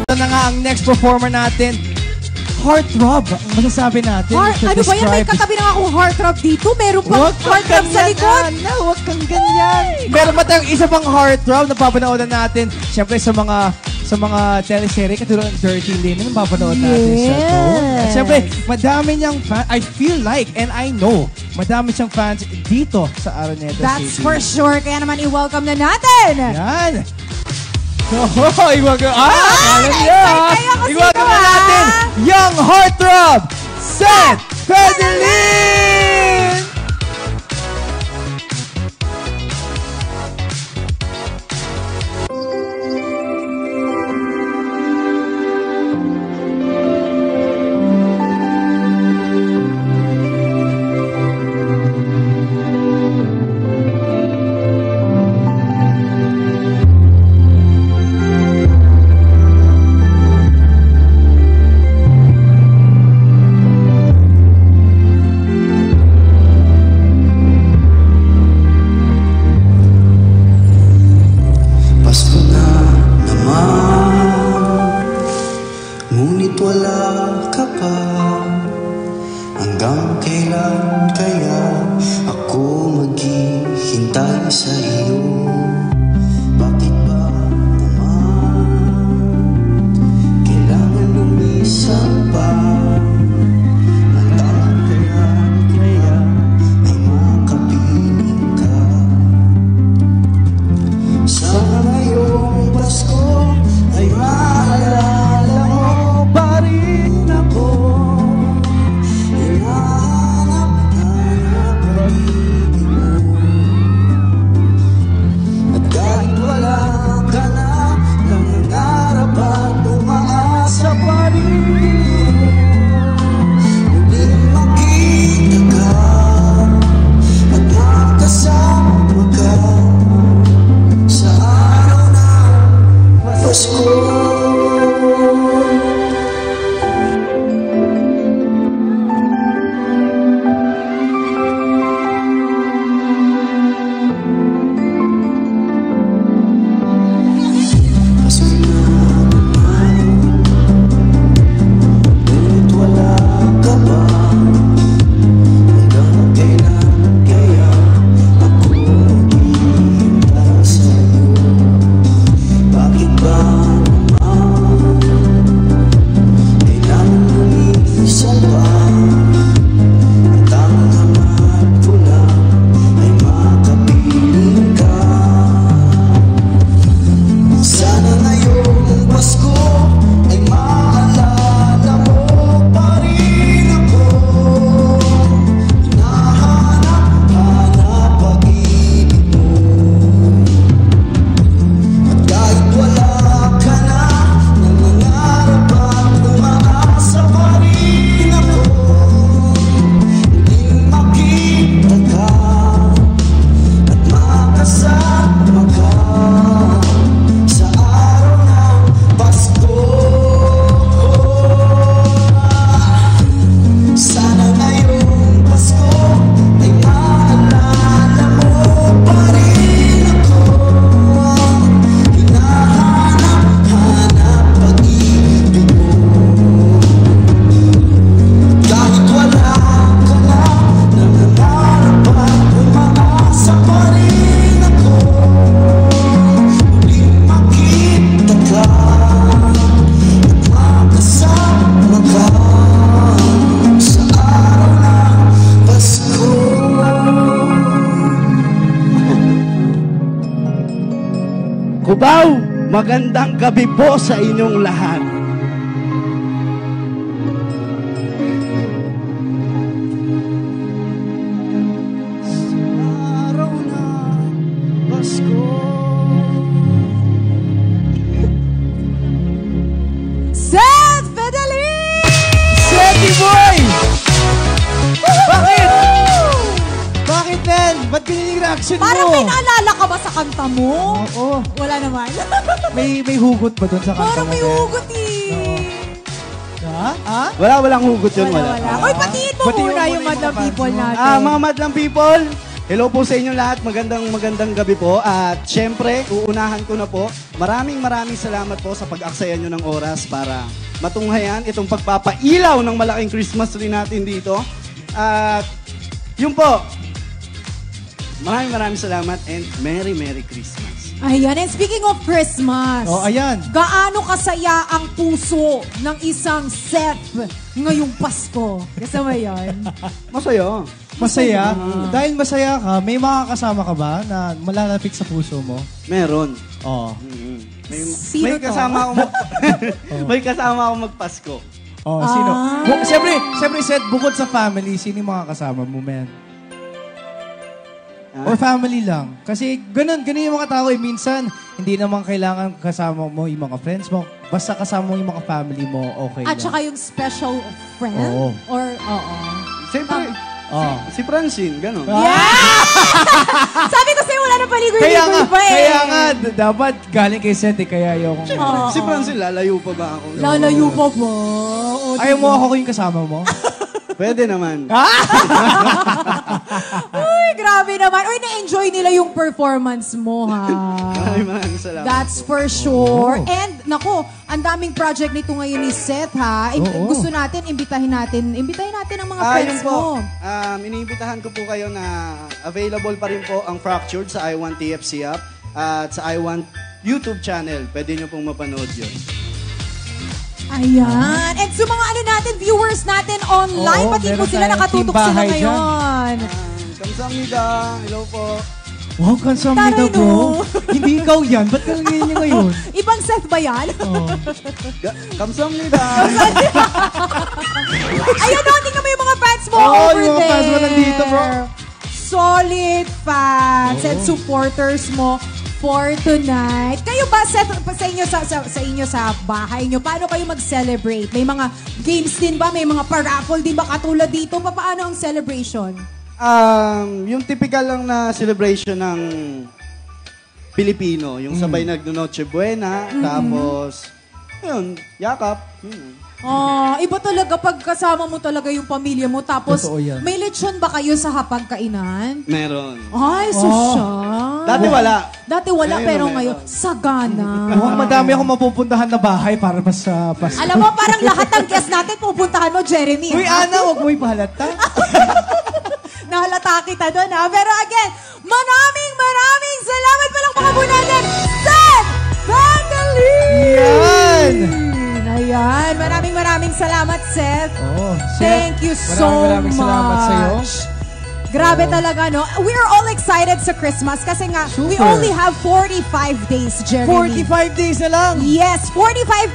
Ito na nga ang next performer natin. Heartthrob, ang masasabi natin. Ano ba yan? May katabi na akong heartthrob dito. Meron pang heartthrob sa likod. Huwag kang ganyan. Meron ba tayong isa pang heartthrob na papanoodan natin? Siyempre sa mga teleserye, katulad ng Dirty Linen, mapapanood natin siya doon. At siyempre, madami niyang fans. I feel like, and I know, madami siyang fans dito sa Araneta City. That's for sure. Kaya naman i-welcome na natin. Yan. Iwag na natin, Young Heartthrob, Seth Fedelin! Cubao, magandang gabi po sa inyong lahat. Araw na Pasko. Seth Fedelin! Setty boy! Bakit? Bakit, Ben? Ba't ganyan yung reaction mo? Parang may naalala ka ba sa kanta mo? Oo. Wala naman. May hugot ba doon sa kanta mo? Parang may hugot eh. Ha? Walang hugot yun, wala. Uy, batiin mo muna yung madlang people natin. Mga madlang people, Hello po sa inyo lahat. Magandang gabi po. At syempre, uunahan ko na po. Maraming salamat po sa pag-aksaya nyo ng oras para matunghayan itong pagpapailaw ng malaking Christmas tree natin dito. At yun po. Maraming salamat and Merry Christmas. Ayan, and speaking of Christmas, Oh, ayan. gaano kasaya ang puso ng isang Seth ngayong Pasko? Kasama yan? Masaya. Masaya. Dahil masaya ka, may makakasama ka ba na malalapit sa puso mo? Meron. Oo. Sino May to? kasama ako may kasama ako magpasko. Oh, sino? Siyempre, Seth, bukod sa family, sino yung makakasama mo, man? Or family lang. Kasi ganun yung mga tao. Minsan, hindi naman kailangan kasama mo yung mga friends mo. Basta kasama mo yung mga family mo, okay At lang. saka yung special friend? Oo. Or, oo. Siyempre, si Francine, gano'n. Sabi ko sa'yo, wala na paligoy-ligoy pa eh. Kaya nga, dapat galing kay Seth, kaya yung... Si Francine, lalayo pa ba ako? Lalayo pa ba? Ayaw mo ako yung kasama mo? Pwede naman. Uy, grabe naman. Uy, na-enjoy nila yung performance mo, ha? Maraming salamat. That's for sure. And, nako, ang daming project nito ngayon ni Seth, ha? Gusto natin, imbitahin natin ang mga friends Yun po, mo. iniimbitahan ko po kayo na available pa rin po ang Fractured sa I Want TFC app at sa I Want YouTube channel. Pwede nyo pong mapanood yun. Ayan. And sa mga viewers natin online, pati meron po sila tayong nakatutok team sila bahay ngayon. Kamsahamnida. Hello po. Wow, kansam Taray, nito, bro. no? Hindi ikaw yan. Ba't ka nangyayari niya ngayon? Ibang Seth ba yan? Kamsahamnida. Ayan o, tingnan mo yung mga fans mo Oo, over yung mga there. fans mo nandito, bro. Solid fans and supporters mo for tonight. Kayo ba, Seth, sa inyo sa bahay nyo, paano kayo mag-celebrate? May mga games din ba? May mga paraffle din ba? Katulad dito, paano ang celebration? Yung typical lang na celebration ng Pilipino. Yung sabay nagno-Noche Buena. Tapos, yun, yakap. Iba talaga pag kasama mo talaga yung pamilya mo. Tapos, Totoo yan. may lechon ba kayo sa hapagkainan? Meron. Ay, sosyal. Dati wala. Dati wala, Ngayon, pero meron. ngayon, sagana. Mukhang madami akong mapupuntahan na bahay para mas Pasko. Alam mo, parang lahat ng guest natin pupuntahan mo, Jeremy. Uy, Ana, huwag mo ipahalata. Nahalata kita doon, ha? Pero again, maraming salamat pa lang mga bunatin, Seth Vandalin! Yan! Ayan, maraming salamat, Seth. Oh, Seth, Thank you so maraming salamat sa'yo. much. Grabe talaga, no? We're all excited sa Christmas kasi nga, we Super. only have 45 days, Jeremy. 45 days na lang. Yes, 45